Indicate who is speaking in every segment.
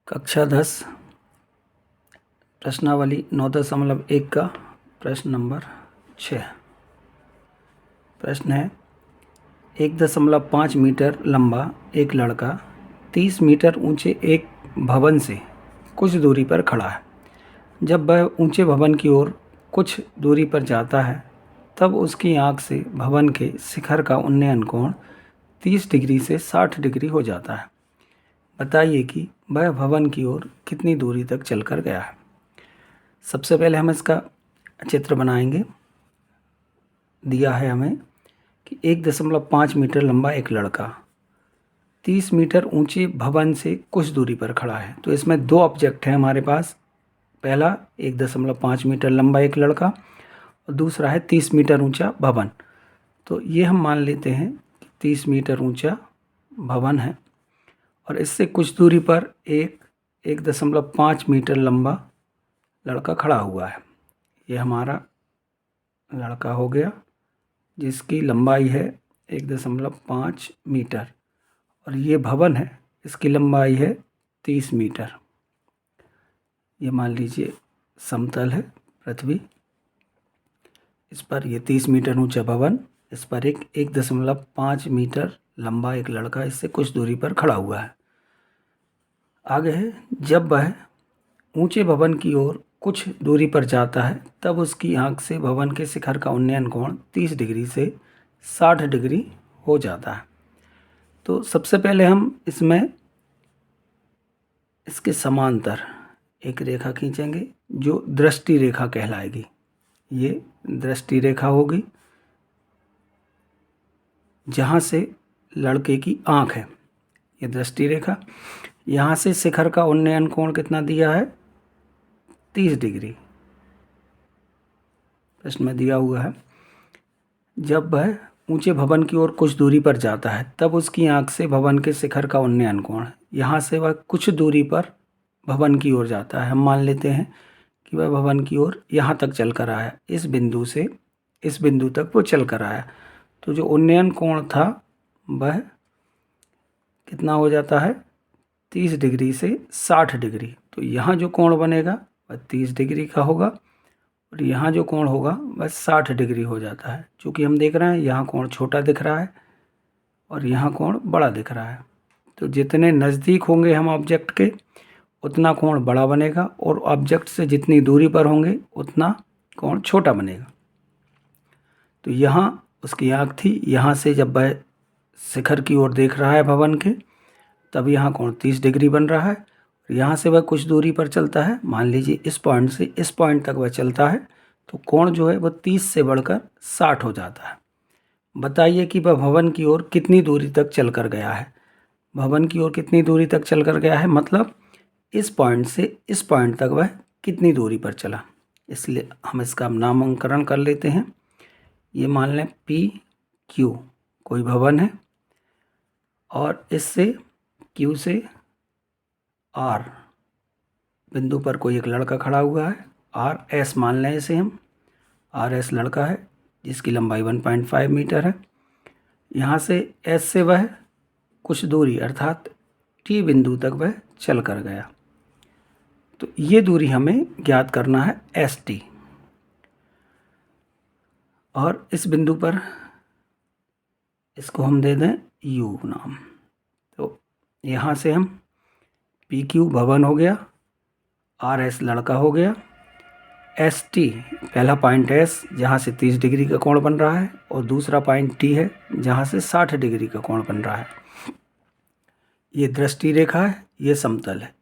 Speaker 1: कक्षा 10 प्रश्नावली 9.1 का प्रश्न नंबर 6। प्रश्न है 1.5 मीटर लंबा एक लड़का 30 मीटर ऊंचे एक भवन से कुछ दूरी पर खड़ा है। जब वह ऊंचे भवन की ओर कुछ दूरी पर जाता है तब उसकी आंख से भवन के शिखर का उन्नयन कोण 30 डिग्री से 60 डिग्री हो जाता है। बताइए कि वह भवन की ओर कितनी दूरी तक चलकर गया है। सबसे पहले हम इसका चित्र बनाएंगे। दिया है हमें कि 1.5 मीटर लंबा एक लड़का 30 मीटर ऊंचे भवन से कुछ दूरी पर खड़ा है। तो इसमें दो ऑब्जेक्ट हैं हमारे पास। पहला 1.5 मीटर लंबा एक लड़का और दूसरा है 30 मीटर ऊंचा भवन। तो ये हम मान लेते हैं कि 30 मीटर ऊंचा भवन है और इससे कुछ दूरी पर 1.5 मीटर लंबा लड़का खड़ा हुआ है। ये हमारा लड़का हो गया जिसकी लंबाई है 1.5 मीटर और ये भवन है, इसकी लंबाई है 30 मीटर। ये मान लीजिए समतल है पृथ्वी, इस पर ये 30 मीटर ऊंचा भवन, इस पर 1.5 मीटर लंबा एक लड़का इससे कुछ दूरी पर खड़ा हुआ है। आगे है, जब वह ऊंचे भवन की ओर कुछ दूरी पर जाता है तब उसकी आंख से भवन के शिखर का उन्नयन कोण 30 डिग्री से 60 डिग्री हो जाता है। तो सबसे पहले हम इसमें इसके समांतर एक रेखा खींचेंगे जो दृष्टि रेखा कहलाएगी। ये दृष्टि रेखा होगी जहाँ से लड़के की आंख है, ये दृष्टि रेखा। यहाँ से शिखर का उन्नयन कोण कितना दिया है, 30 डिग्री। प्रश्न में दिया हुआ है, जब वह ऊंचे भवन की ओर कुछ दूरी पर जाता है तब उसकी आंख से भवन के शिखर का उन्नयन कोण, यहाँ से वह कुछ दूरी पर भवन की ओर जाता है। हम मान लेते हैं कि वह भवन की ओर यहाँ तक चल कर आया, इस बिंदु से इस बिंदु तक वो चल कर आया। तो जो उन्नयन कोण था वह कितना हो जाता है, 30 डिग्री से 60 डिग्री। तो यहाँ जो कोण बनेगा वह 30 डिग्री का होगा और यहाँ जो कोण होगा वह 60 डिग्री हो जाता है। चूँकि हम देख रहे हैं यहाँ कोण छोटा दिख रहा है और यहाँ कोण बड़ा दिख रहा है, तो जितने नज़दीक होंगे हम ऑब्जेक्ट के उतना कोण बड़ा बनेगा और ऑब्जेक्ट से जितनी दूरी पर होंगे उतना कोण छोटा बनेगा। तो यहाँ उसकी आँख थी, यहाँ से जब वह शिखर की ओर देख रहा है भवन के, तब यहाँ कोण 30 डिग्री बन रहा है। यहाँ से वह कुछ दूरी पर चलता है, मान लीजिए इस पॉइंट से इस पॉइंट तक वह चलता है, तो कोण जो है वह 30 से बढ़कर 60 हो जाता है। बताइए कि वह भवन की ओर कितनी दूरी तक चल कर गया है। भवन की ओर कितनी दूरी तक चल कर गया है, मतलब इस पॉइंट से इस पॉइंट तक वह कितनी दूरी पर चला। इसलिए हम इसका नामकरण कर लेते हैं। ये मान लें PQ कोई भवन है और इससे Q से R बिंदु पर कोई एक लड़का खड़ा हुआ है। RS मान लें इसे हम, RS लड़का है जिसकी लंबाई 1.5 मीटर है। यहाँ से S से वह कुछ दूरी अर्थात T बिंदु तक वह चल कर गया। तो ये दूरी हमें ज्ञात करना है ST। और इस बिंदु पर इसको हम दे दें U नाम। तो यहाँ से हम PQ भवन हो गया, RS लड़का हो गया, ST पहला पॉइंट S जहाँ से 30 डिग्री का कोण बन रहा है और दूसरा पॉइंट T है जहाँ से 60 डिग्री का कोण बन रहा है। ये दृष्टि रेखा है, ये समतल है।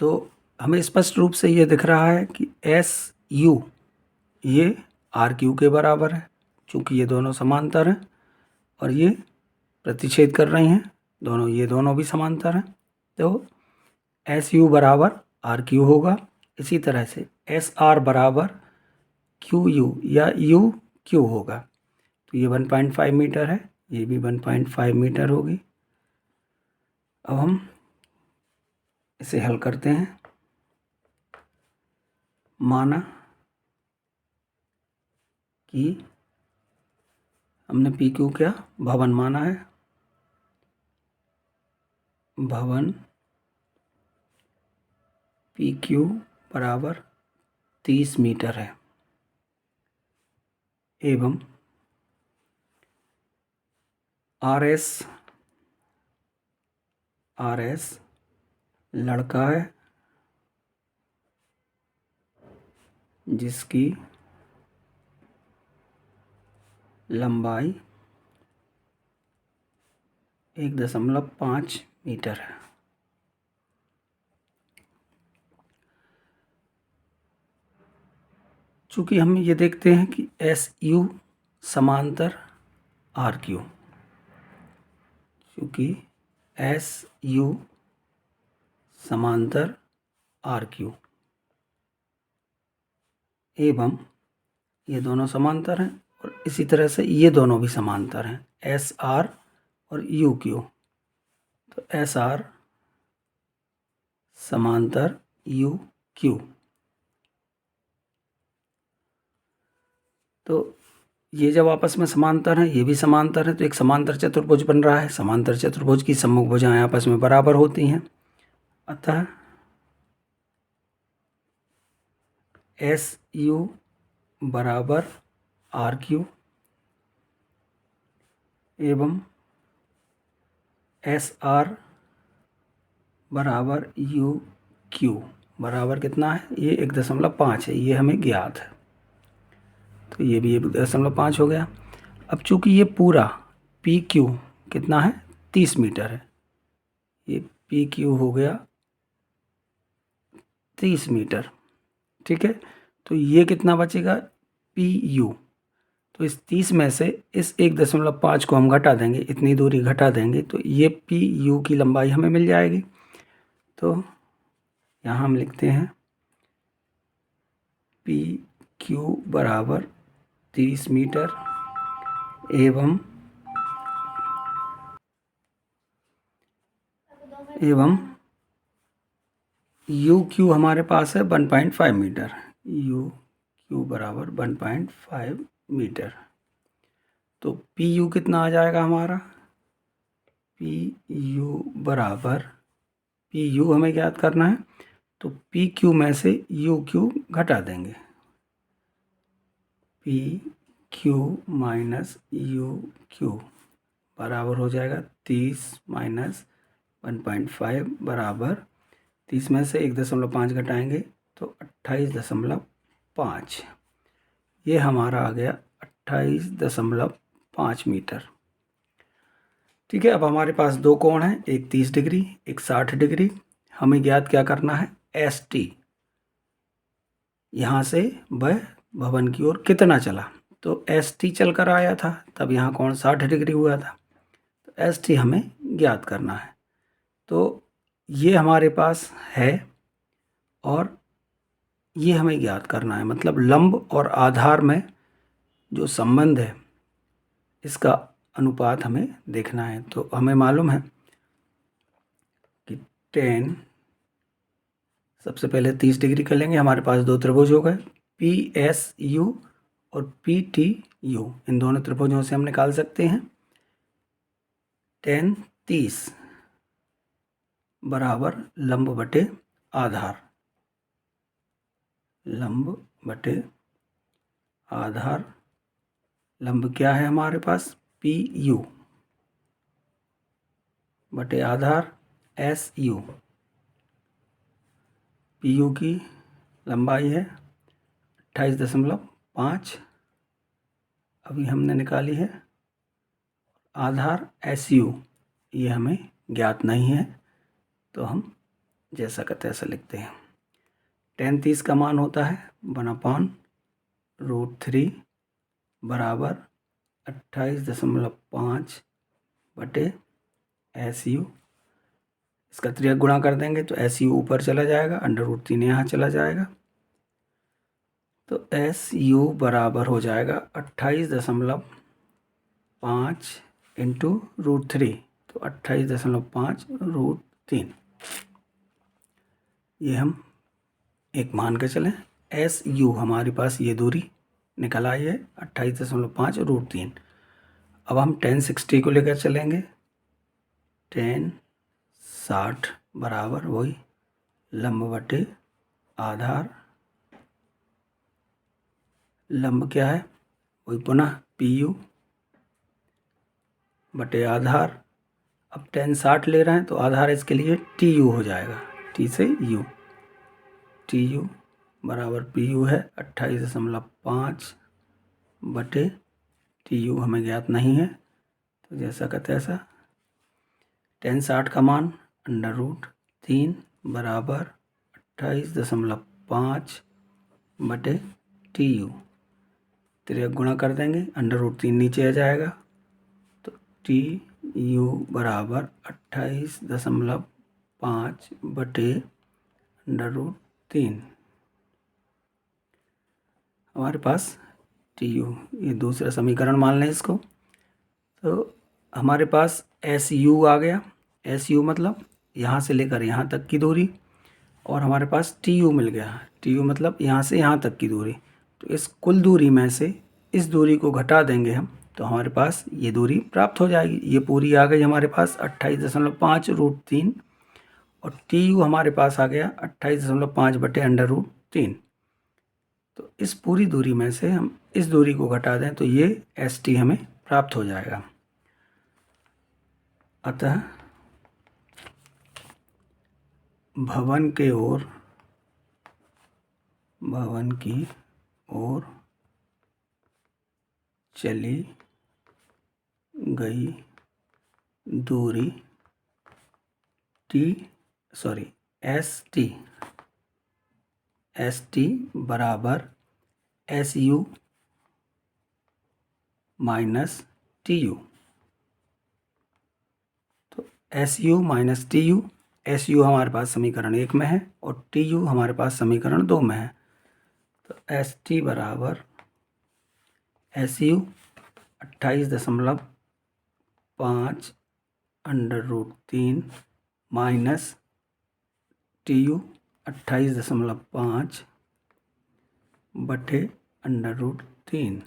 Speaker 1: तो हमें स्पष्ट रूप से ये दिख रहा है कि SU ये RQ के बराबर है, चूँकि ये दोनों समांतर हैं और ये प्रतिच्छेद कर रही हैं दोनों, ये दोनों भी समांतर हैं। तो SU बराबर RQ होगा। इसी तरह से SR बराबर QU या UQ होगा। तो ये 1.5 मीटर है, ये भी 1.5 मीटर होगी। अब हम इसे हल करते हैं। माना कि हमने PQ क्या भवन माना है, भवन पी क्यू बराबर 30 मीटर है एवं आर एस लड़का है जिसकी लंबाई 1.5 मीटर है। चूँकि हम ये देखते हैं कि एस यू समांतर आर क्यू, चूँकि एस यू समांतर आर क्यू एवं ये दोनों समांतर हैं और इसी तरह से ये दोनों भी समांतर हैं, एस आर और यू क्यू। तो एस आर समांतर यू क्यू, तो ये जब आपस में समांतर हैं, ये भी समांतर है, तो एक समांतर चतुर्भुज बन रहा है। समांतर चतुर्भुज की सम्मुख भुजाएं आपस में बराबर होती हैं, अतः एस यू बराबर आर क्यू एवं एस आर बराबर यू क्यू बराबर कितना है, ये 1.5 है, ये हमें ज्ञात है, तो ये भी 1.5 हो गया। अब चूंकि ये पूरा पी क्यू कितना है, 30 मीटर है, ये पी क्यू हो गया 30 मीटर, ठीक है। तो ये कितना बचेगा, पी यू, तो इस 30 में से इस 1.5 को हम घटा देंगे, इतनी दूरी घटा देंगे, तो ये पी यू की लंबाई हमें मिल जाएगी। तो यहाँ हम लिखते हैं पी क्यू बराबर 30 मीटर एवं यू क्यू हमारे पास है 1.5 मीटर, यू क्यू बराबर 1.5 मीटर। तो पी यू कितना आ जाएगा हमारा, पी यू बराबर, पी यू हमें ज्ञात करना है, तो पी क्यू में से यू क्यू घटा देंगे, P Q minus you Q बराबर हो जाएगा 30 माइनस 1.5 बराबर 30 में से 1.5 घटाएंगे तो 28.5, ये हमारा आ गया 28.5 मीटर। ठीक है, अब हमारे पास दो कोण हैं, एक 30 डिग्री एक 60 डिग्री। हमें ज्ञात क्या करना है, एस टी, यहाँ से वह भवन की ओर कितना चला, तो एस टी चल कर आया था, तब यहाँ कोण 60 डिग्री हुआ था, तो एस टी हमें ज्ञात करना है। तो ये हमारे पास है और ये हमें ज्ञात करना है, मतलब लंब और आधार में जो संबंध है इसका अनुपात हमें देखना है। तो हमें मालूम है कि tan, सबसे पहले 30 डिग्री कर लेंगे, हमारे पास दो त्रिभुज हो गए, पी एस यू और पी टी यू, इन दोनों त्रिभुजों से हम निकाल सकते हैं tan 30 बराबर लंब बटे आधार, लंब बटे आधार, लंब क्या है हमारे पास, पी यू बटे आधार एस यू, पी यू की लंबाई है 28.5, अभी हमने निकाली है, आधार एस यू ये हमें ज्ञात नहीं है, तो हम जैसा का तैसा लिखते हैं। tan 30 का मान होता है 1/√3 बराबर 28.5 बटे एस यू, इसका 3 गुणा कर देंगे तो एस यू ऊपर चला जाएगा, √3 यहाँ चला जाएगा, तो एस यू बराबर हो जाएगा 28.5 इंटू √3, तो 28.5√3, ये हम एक मान के चलें। एस यू हमारे पास ये दूरी निकल आई है 28.5√3। अब हम tan 60 को लेकर चलेंगे, tan 60 बराबर वही लंब बटे आधार लंब क्या है, वही पुनः पी यू बटे आधार। अब tan 60 ले रहे हैं तो आधार इसके लिए टी यू हो जाएगा, टी से यू, टी यू बराबर पी यू है 28.5 बटे टी यू हमें ज्ञात नहीं है, तो जैसा का तैसा। tan 60 का मान √3 बराबर 28.5 बटे टी यू, तिर्यक गुणा कर देंगे, √3 नीचे आ जाएगा, तो टी यू बराबर 28.5 बटे √3। हमारे पास टी यू, ये दूसरा समीकरण मान लें इसको, तो हमारे पास एस यू आ गया। एस यू मतलब यहाँ से लेकर यहाँ तक की दूरी, और हमारे पास टी यू मिल गया। टी यू मतलब यहाँ से यहाँ तक की दूरी। तो इस कुल दूरी में से इस दूरी को घटा देंगे हम, तो हमारे पास ये दूरी प्राप्त हो जाएगी। ये पूरी आ गई हमारे पास 28.5 √3, और टी यू हमारे पास आ गया 28.5 बटे √3। तो इस पूरी दूरी में से हम इस दूरी को घटा दें तो ये एस टी हमें प्राप्त हो जाएगा। अतः भवन की ओर चली गई दूरी एस टी बराबर S U minus T U. तो S U minus T U, S U हमारे पास समीकरण 1 में है और टी यू हमारे पास समीकरण 2 में है। तो एस टी बराबर S you 28.5 √3 minus T you 28.5 बटे √3।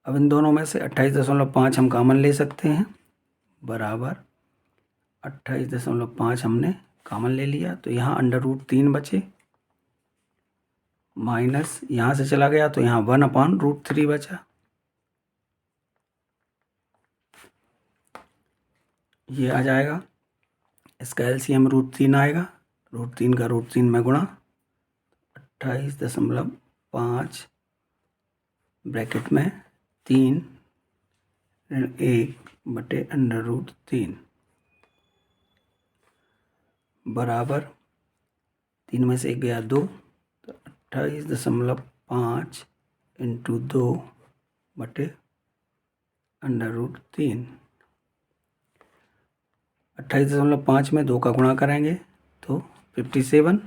Speaker 1: अब इन दोनों में से 28.5 हम कॉमन ले सकते हैं, बराबर 28.5 हमने कॉमन ले लिया, तो यहाँ √3 बचे, माइनस यहाँ से चला गया तो यहाँ 1/√3 बचा। ये आ जाएगा, इसका एलसीएम √3 आएगा, √3 का √3 में गुणा, 28.5 ब्रैकेट में 3 1 बटे √3 बराबर 3 में से 1 गया 2, तो 28.5 × 2 बटे √3। 28.5 में 2 का गुणा करेंगे तो 57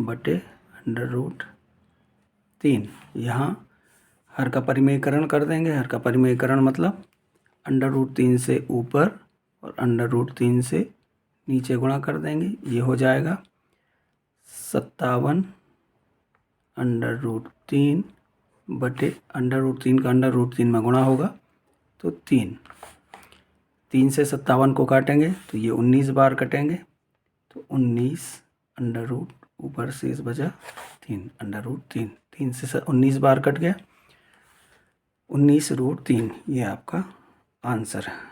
Speaker 1: बटे √3। यहाँ हर का परिमेयकरण कर देंगे। हर का परिमेयकरण मतलब √3 से ऊपर और √3 से नीचे गुणा कर देंगे, ये हो जाएगा 57 √3 बटे √3 का √3 में गुणा होगा तो 3 से 57 को काटेंगे तो ये 19 बार कटेंगे, तो 19 ऊपर शेष बचा 3 √3। 3 से 19 बार कट गया, 19 √3, ये आपका आंसर है।